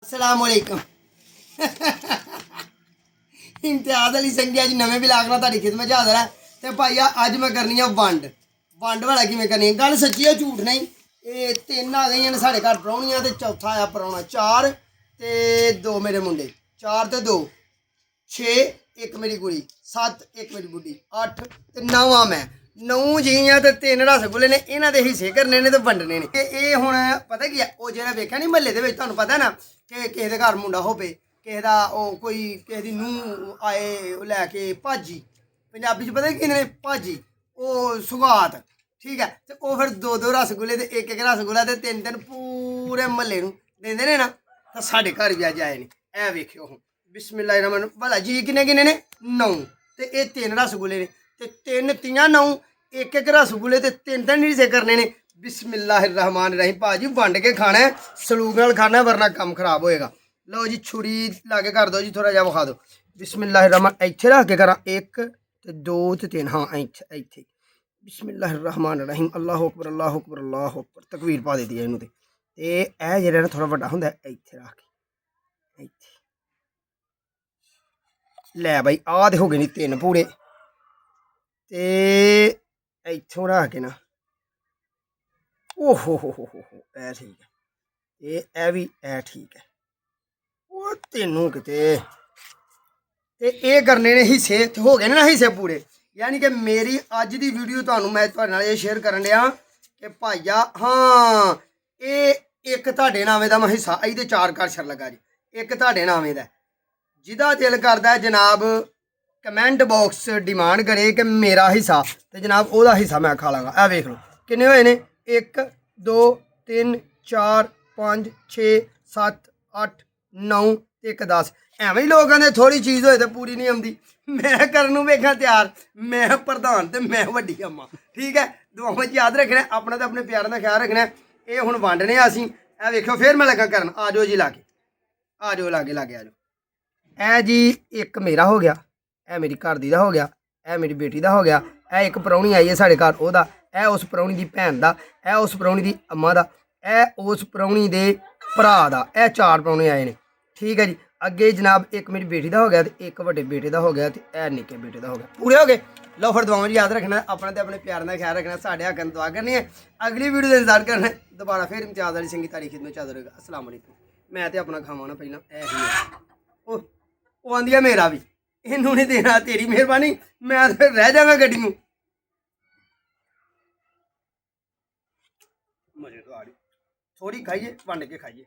अस्सलाम वालेकुम इम्तियाज़ अली संघिया जी नवे ब्लॉग नाल तुहाडी खिदमत च हाज़र है। तो भाई अज मैं करनी है वंड वंड वाला किवें करनी है। गल सच्ची है झूठ नहीं। ये तीन आ गई ने साढ़े घर परौनियां ते चौथा आया परौना। चार ते दो मेरे मुंडे, चार ते दो छे, एक मेरी कुड़ी, सत्त एक मेरी बुढ़ी, अठ ते नौवां मैं। नौ जियां ते तीन रसगुल्ले ने इन्हां दे हिस्से करने ने ते वंडने ने। ये हुण पता की है ओह जेहड़ा वेख्या नहीं महल्ले दे विच तुहानूं पता ना कि किसे दे घर मुंडा होवे, किसे दा ओह कोई किसे दी नूंह आए लैके भाजी, पंजाबी च पता की ने भाजी ओह सुगात, ठीक है। ते ओह फिर दो दो रसगुल्ले ते एक एक रसगुल्ला ते तीन तीन पूरे महल्ले नूं दिंदे ने ना। तां साढ़े घर भी अज आए ने। ऐ वेखिओ हुण बिस्मिल्लाहिर्रहमान भला जी किन्ने किन्ने ने 9 ते ये तीन रसगुल्ले ने ते तीन तियां 9 एक एक रसगुल्ले ते तीन तीन हिस्से करने ने। बिस्मिल्लाहिर्रहमानिर्रहीम भाजी वंड के खाना है, सलूक नाल खाना है वरना काम खराब होएगा। लो जी छुरी लागे कर दो जी, थोड़ा जा विखा दो। बिस्मिल्लाहिर्रहमान इत्थे रख के करा एक ते दो ते तीन, हाँ इत्थे इत्थे। बिस्मिल्लाहिर्रहमानिर्रहीम अल्लाहु अकबर अल्लाहु अकबर अल्लाहु अकबर। तकबीर पा दी है इन्हूं ते ए जेहड़ा ना थोड़ा वड्डा हुंदा है इत्थे रख के इत्थे। लै बई आ ते हो गए नी तीन पूरे ते इत्थों रख के ना ओहो हो ए ठीक है। ए भी ए ठीक है। वो तेनों किते ते ये करने ने हिस्से हो गए ना हिस्से पूरे। यानी कि मेरी अज की वीडियो तुहानूं मैं तुहाडे नाल शेयर करन दिया कि भाईया हाँ ये एक तुहाडे नावे दा मैं हिस्सा अई ते चार घर छर लगा जी, एक तुहाडे नावे दा। जिहदा दिल करदा है जनाब कमेंट बॉक्स डिमांड करे कि मेरा हिस्सा, तो जनाब ओहदा हिस्सा मैं खा लांगा। ए वेख लो किन्ने होए ने, एक दो तीन चार पाँच छे सत्त अठ नौ एक 10। एवें ही लोग कहते थोड़ी चीज़ होए तो पूरी नहीं आती। मैं करन नूं वेखां तैयार, मैं प्रधान ते मैं वड्डी अम्मा, ठीक है। दुआवां च याद रखना, अपना तो अपने प्यार का ख्याल रखना। ये हुण वंडने असीं। ए वेखो फिर मैं लगा करन, आ जाओ जी लागे, आ जाओ लागे लागे आ जाओ। ए जी एक मेरा हो गया, ए मेरी घर दी दा हो गया, ए मेरी बेटी दा हो गया, ए एक परौनी आई है साढ़े घर ओहदा, ए उस परौनी दी भैन दा, ए उस परौनी दी अम्मा दा, ए उस परौनी दे भरा दा। ए चार परौने आए ने, ठीक है जी। अगे जनाब एक मेरी बेटी का हो गया, एक वड्डे बेटे का हो गया, तो यह निक्के बेटे का हो गया। पूरे हो गए। लो फिर दुआवां याद रखना, अपने तो अपने प्यार का ख्याल रखना, साढ़े हक दुआ करनी है। अगली वीडियो का इंतजार करना है। दोबारा फिर इम्तियाज़ अली संघी तारी खिदमत चाहता रहेगा। अस्सलाम वालेकुम। मैं तो अपना खावा ना पहला है वो आंदी है मेरा भी, इनू नहीं देना, तेरी मेहरबानी, मैं फिर रह जाऊंगा गड्डी में। मजे तो आ रही, थोड़ी खाइए वंड के खाइए।